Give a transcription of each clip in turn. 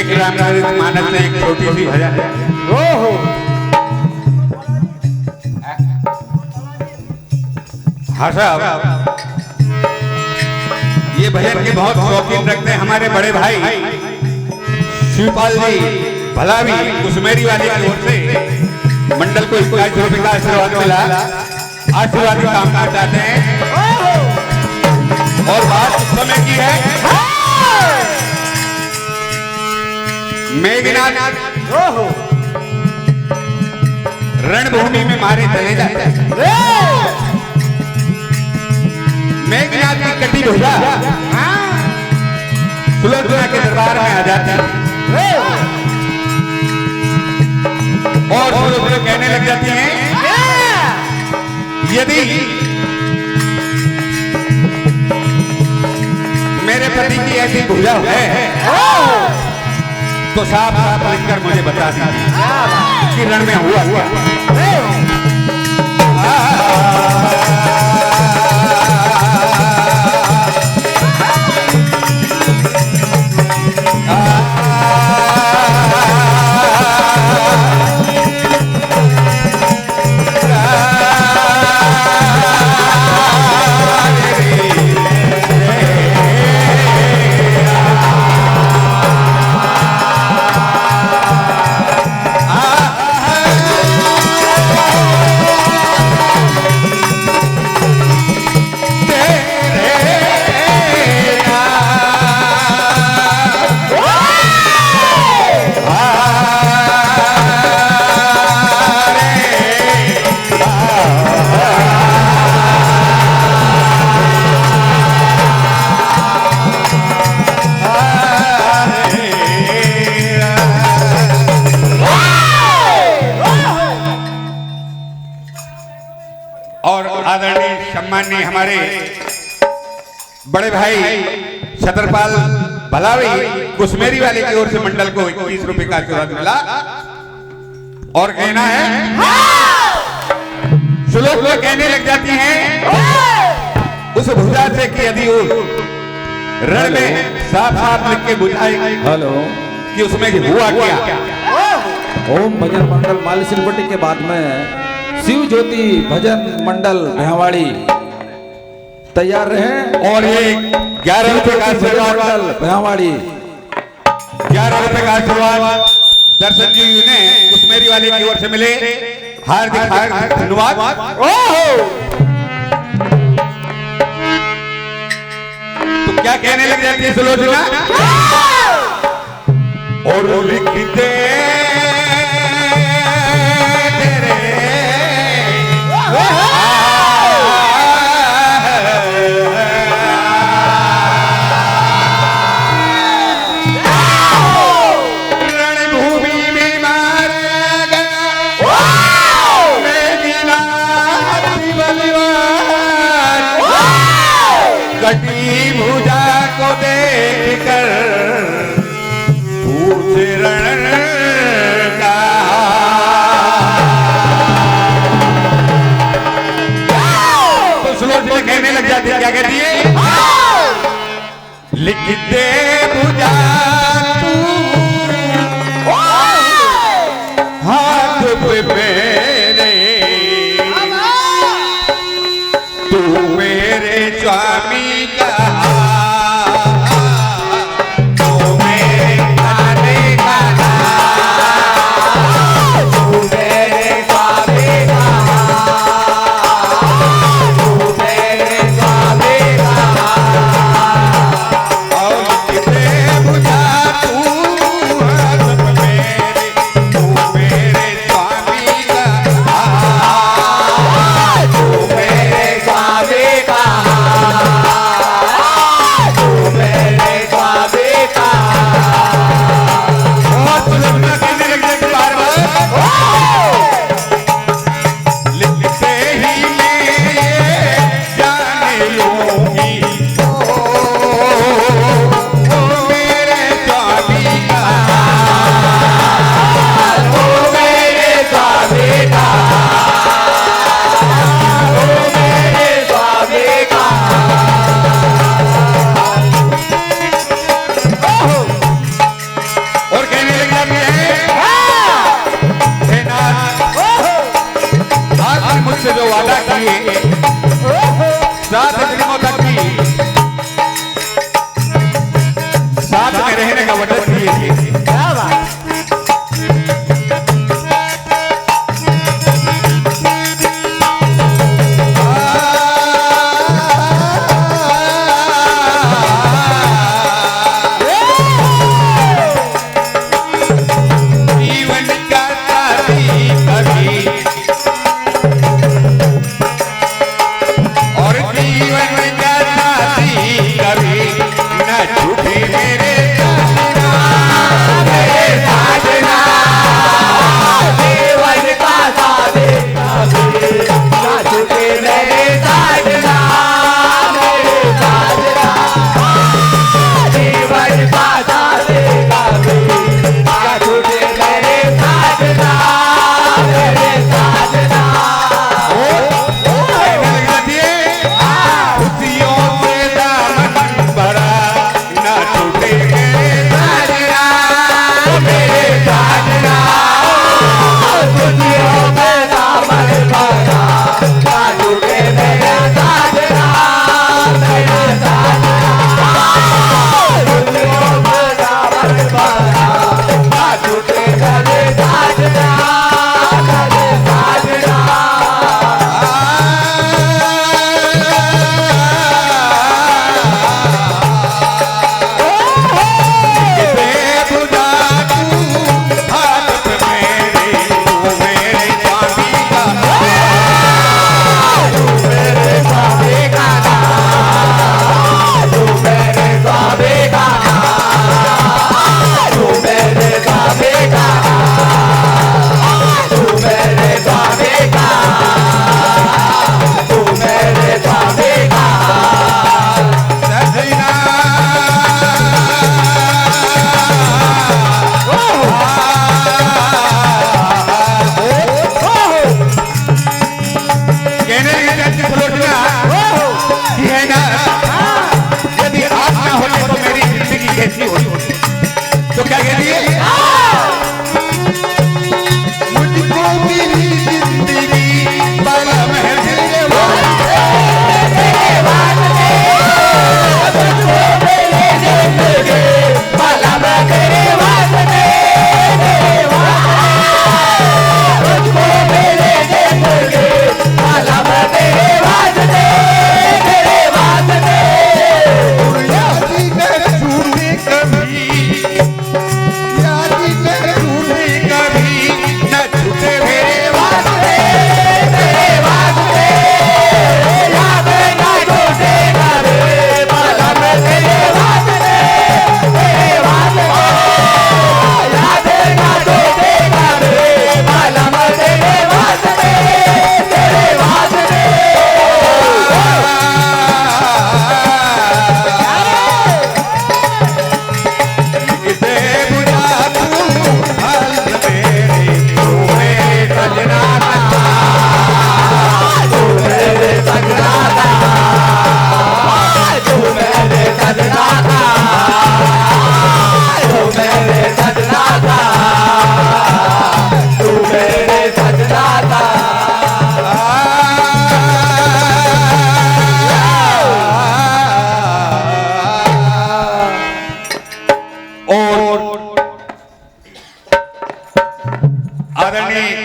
एक रामचरित मानस से एक छोटी सी भजन। ओहो हाँ साहब, ये भजन के बहुत शौकीन रखते हैं हमारे बड़े भाई शिवपाल जी भलावी कुसमेरी वाले की ओर से मंडल को 21 रुपए का आशीर्वाद मिला। आशीर्वाद का काम चाहते हैं और बात उस समय की है मेघनाथ रणभूमि में मारे चले जाते हैं। मेघनाथ की कटी भुजा सुलोचना के दरबार में आ जाती है और सुलोचना कहने लग जाती हैं यदि मेरे पति की ऐसी भुजा है तो साफ साफ लिखकर मुझे बता दीजिए कि रण में हुआ सम्माननीय हमारे बड़े भाई छतरपाल भलावी कुसमेरी वाले की ओर से मंडल को 21 रुपए का आशीर्वाद मिला और कहना है सुलोचना कहने लग जाती हैं उस भुजा से कि यदि वो रण में साफ साफ लिख के बुझाएगी हेलो कि उसमें हुआ क्या। ओम भजन मंडल मालसिलपट्टी के बाद में शिव ज्योति भजन मंडल भयावाड़ी तैयार रहे और ये 11 रुपए का आशीर्वाद भयावाड़ी 11 रुपए का आशीर्वाद दर्शन जी ने कुसमेरी वाले की ओर से मिले। हार्दिक हार्दिक धन्यवाद। तो क्या कहने लग जाती है सुलोचना और लिखते कटी भुजा को देखकर पूछ किए, 7 फिल्मों तक की साथ में रहने का वचन दिए थे। क्या बात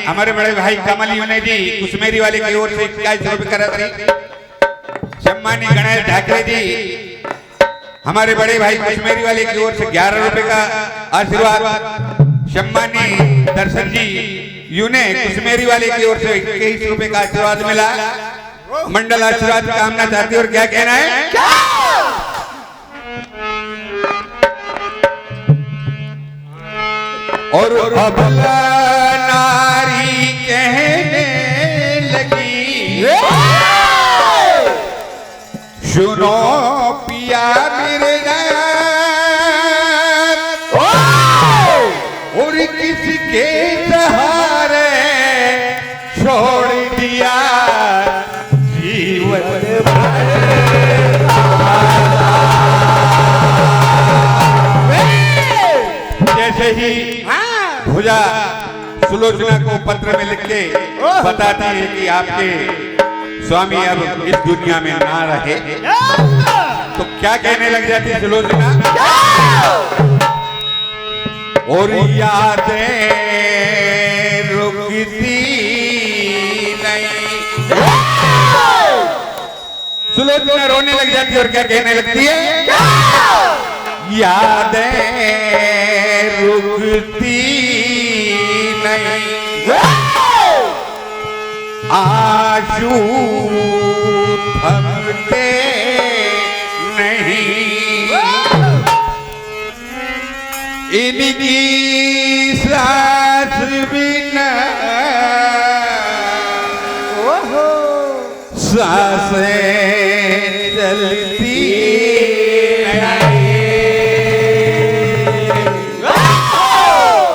हमारे बड़े भाई कमल यूने जी कुसमेरी वाले की ओर से 21 रुपए करा रही। सम्मानी गणेश ठाकरे जी हमारे बड़े भाई कुसमेरी वाले की ओर से 11 रुपए का आशीर्वाद। सम्मानी दर्शन जी यूने कुसमेरी वाले की ओर से 21 रुपए का आशीर्वाद मिला। मंडल आशीर्वाद कामना चाहती और क्या कहना है। और अबला नारी कहने लगी सुनो पिया मेरे और किसके सहारे छोड़ दिया जीवन जैसे ही भुजा सुलोचना को पत्र में लिख के बताती है कि आपके स्वामी अब इस दुनिया में ना रहे तो क्या कहने लग जाती है सुलोचना? और यादें रुकती नहीं। सुलोचना रोने लग जाती है और क्या कहने लगती है? यादें रुकती नहीं, आंसू थमते नहीं, इनकी सांस बिना सांसें चलती नहीं।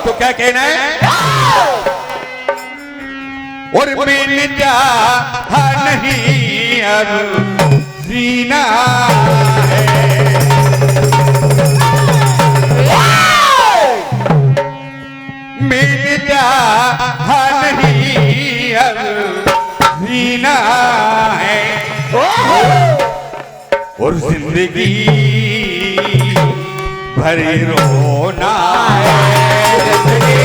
तो क्या कहना है? और मैंने चाहा नहीं अब जीना है, मैंने चाहा नहीं अब जीना है, और जिंदगी भर रोना है, जिंदगी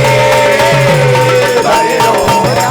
भर रोना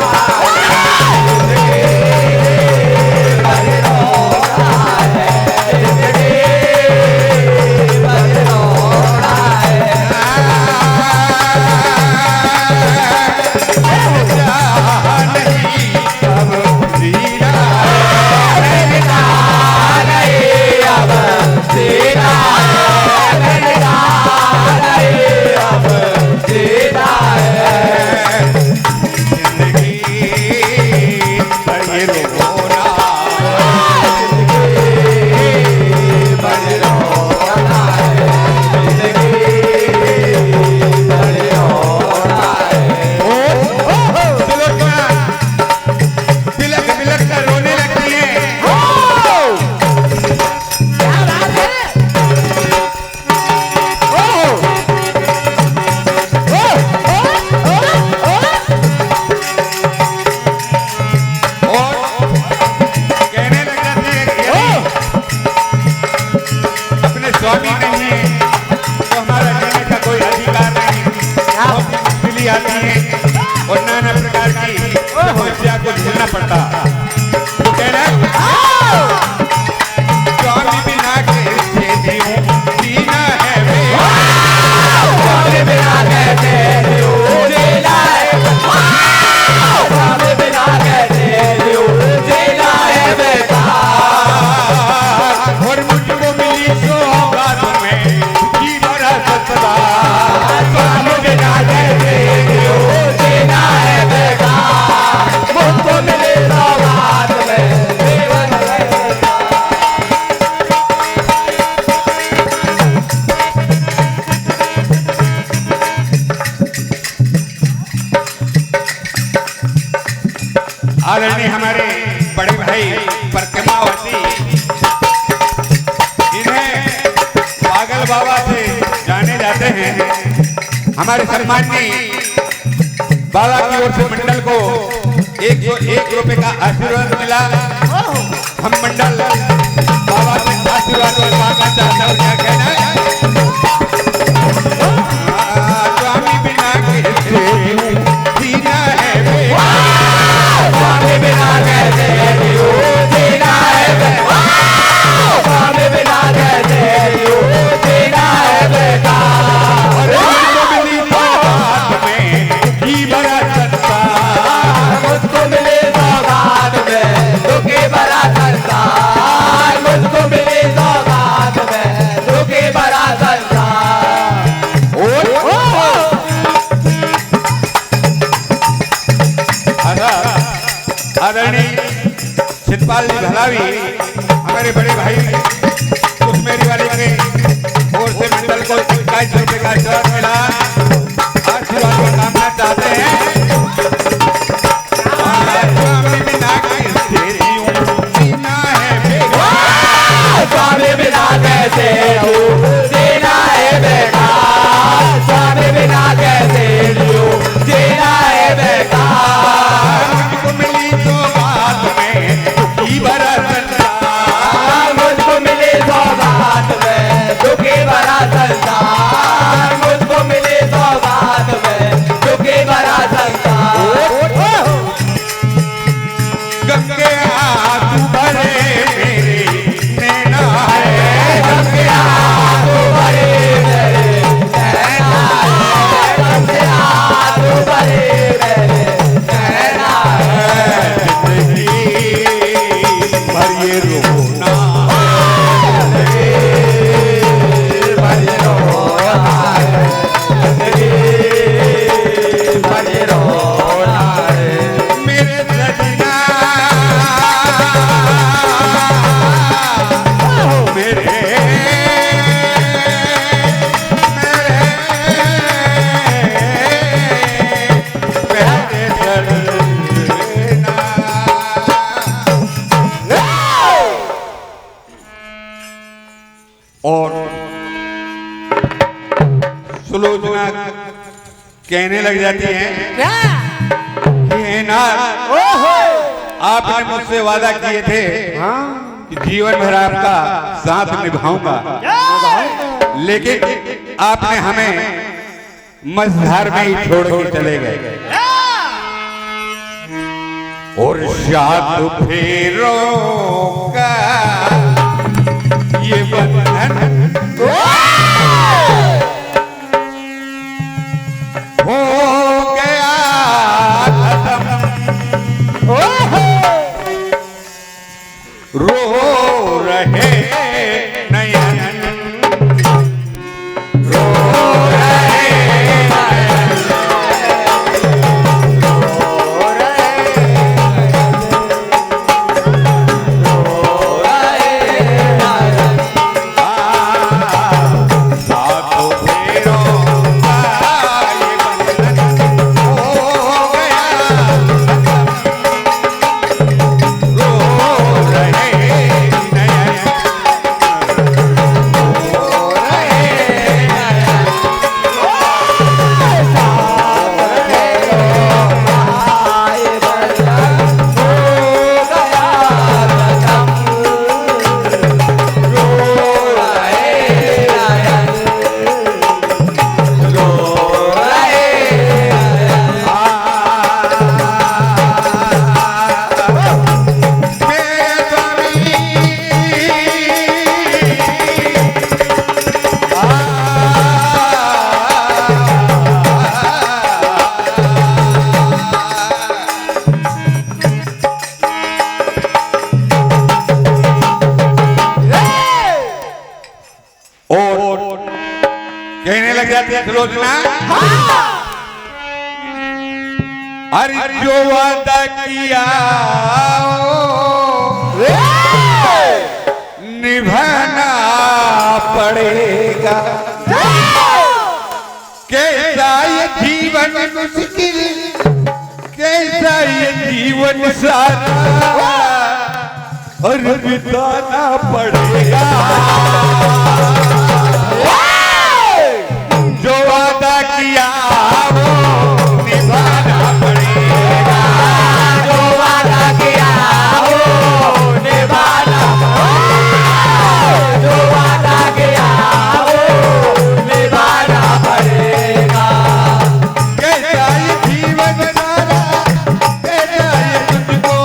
आदरणीय हमारे बड़े भाई प्रतिमावती, इन्हें पागल बाबा से जाने जाते हैं। हमारे सम्माननीय बाबा की ओर से मंडल को 101 रुपए का आशीर्वाद मिला। हम मंडल बाबा से आशीर्वाद मांगना चाहता हूँ। क्या कहना है? स्वामी बिना कैसे जीना है, स्वामी बिना कैसे जीना है, स्वामी बिना कैसे जीना है बेटा। मुझको मिली सौगात में की बड़ा सत्ता, मुझको मिली सौगात में दुखी बड़ा सत्ता, मुझको मिली सौगात में दुखी बड़ा सत्ता। आदरणीय चितपाल जी भलावी, हमारे बड़े भाई कुसमेरी वाले के ओर से मंडल को 21 रुपए का आशीर्वाद मिला। आशीर्वाद को मांगना चाहते हैं। स्वामी बिना कैसे जीना है बेटा, स्वामी बिना कैसे जीना है बेटा, स्वामी बिना कैसे जीना है बेटा। मुझको मिली तो बात में ना कहने लग जाती हैं क्या? कि हे नाथ, आपने मुझसे वादा किए थे कि जीवन भर आपका साथ निभाऊंगा, लेकिन आपने हमें मझधार में ही छोड़ के चले गए और सात फेरों का ये बंधन हो गया खत्म। रो रहे नयन, रो रहे नयन, रो रहे सातों फेरों का ये बंधन हो गया खत्म। रो रहे नयन, रो रहे और कहने लग जाती है सुलोचना, अरे जो वादा किया निभाना पड़ेगा, कैसा ये जीवन मुश्किल, कैसा ये जीवन सारा और बिताना पड़ेगा। जो वादा किया वो निभाना पड़ेगा, जो वादा किया वो निभाना पड़ेगा, जो वादा किया वो निभाना पड़ेगा। कैसा ये जीवन सारा, कैसा ये तुझको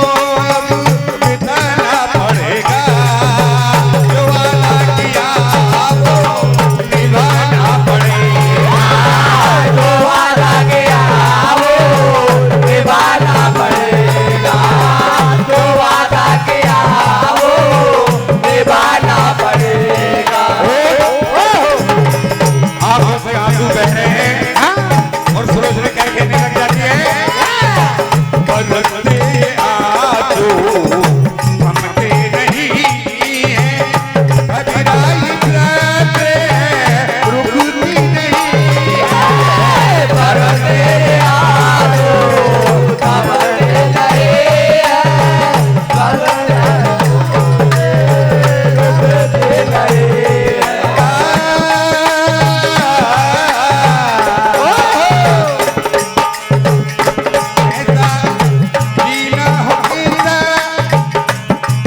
अब बिताना पड़ेगा, जो वादा किया वो निभाना पड़ेगा, जो वादा किया वो निभाना पड़ेगा, जो वादा किया वो निभाना पड़ेगा। आंखों से आंसू बह रहे हैं और सुलोचना क्या कहने लग जाती है, बरसते आंसू थमते नहीं हैं, कभी रात रुकती नहीं है, बरसते आंसू थमते नहीं है, रुकती नहीं है।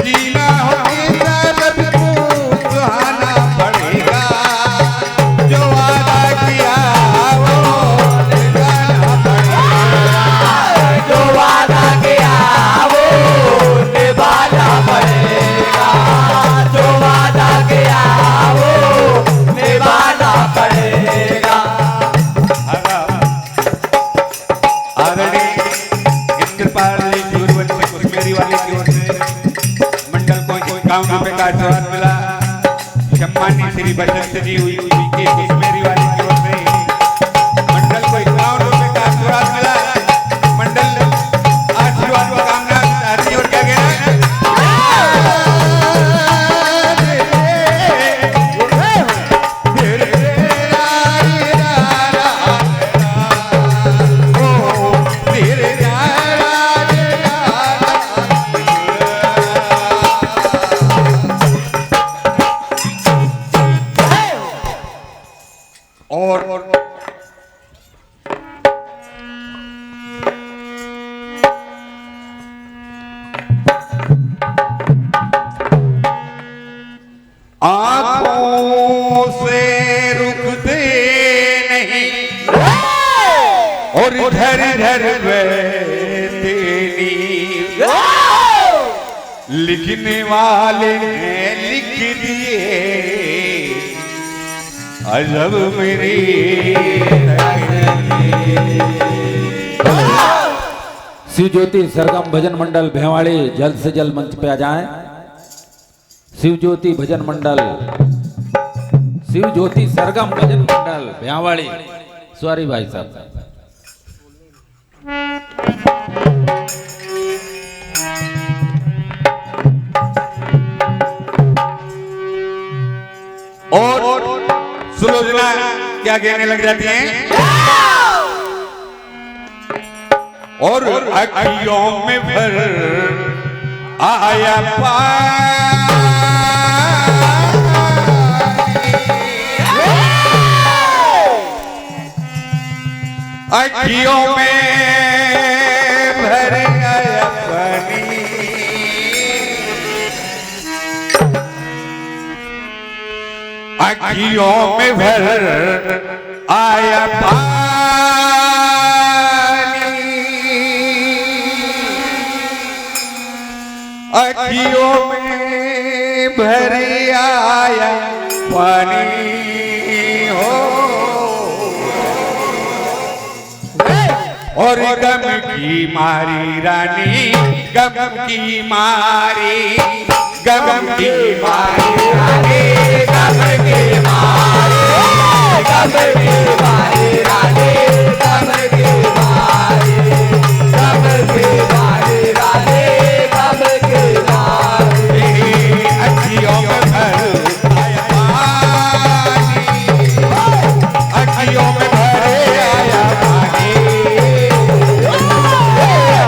जीना हो जीना सबको सुहाना पड़ेगा, जो वादा किया वो निभाना पड़ेगा, जो वादा किया वो निभाना पड़ेगा, जो वादा किया वो निभाना पड़ेगा। आदरणीय इंद्रपाल सूर्यवंशी कुसमेरी वाले की ओर से मंडल को 51 रुपए का आशीर्वाद मिला। सम्मानित श्री बसंत जी हुई के कुसमेरी वाले की ओर से मंडल को 51 रुपए का आशीर्वाद मिला। मंडल आशीर्वाद की कामना चाहती है और क्या कहना है, और इधर इधर तेरी लिखने वाले ने लिख दिए अजब मेरी शिव ज्योति सरगम भजन मंडल भेवाड़ी जल्द से जल्द मंच पे आ जाएं। शिव ज्योति भजन मंडल, शिव ज्योति सरगम भजन मंडल भेवाड़ी। सॉरी भाई साहब। और सुलोचना क्या कहने लग जाती हैं? और अखियों में भर आया अखियों में भर आया पानी अखियों में भर आया पानी अखियों में भर आया पानी हो और गम की मारी रानी गम की मारी गम की मारी रानी गम की मारी गम की मारी रानी गम की मारी गम की मारी रानी गम की मारी अखियों में भर आया पानी अखियों में भर आया पानी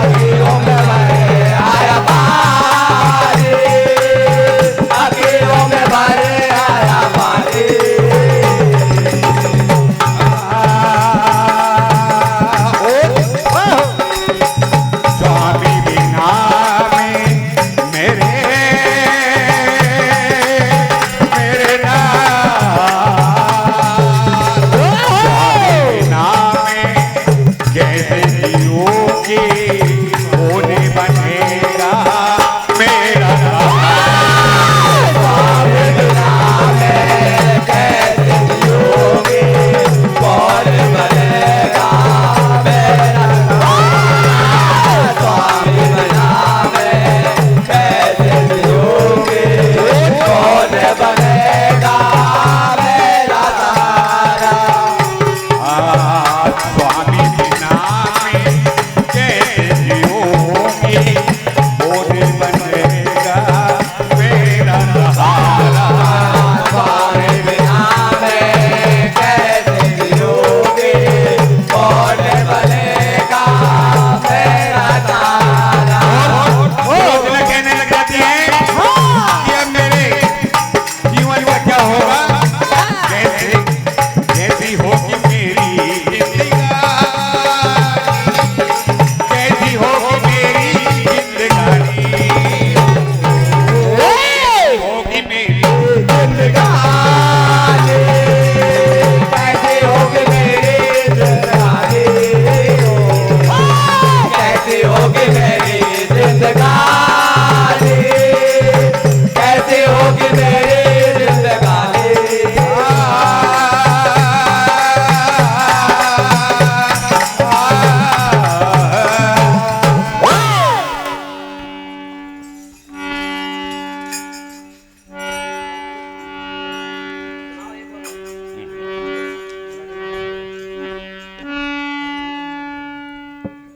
अखियों में भर आया पानी अखियों में भर आया पानी स्वामी बिना में मेरे मेरे स्वामी बिना में कैसे जियोगे होने बनेगा मेरा स्वामी बिना में कैसे जियोगे कौन बनेगा मेरा स्वामी बिना में कैसे जियोगे कौन बनेगा मेरा स्वामी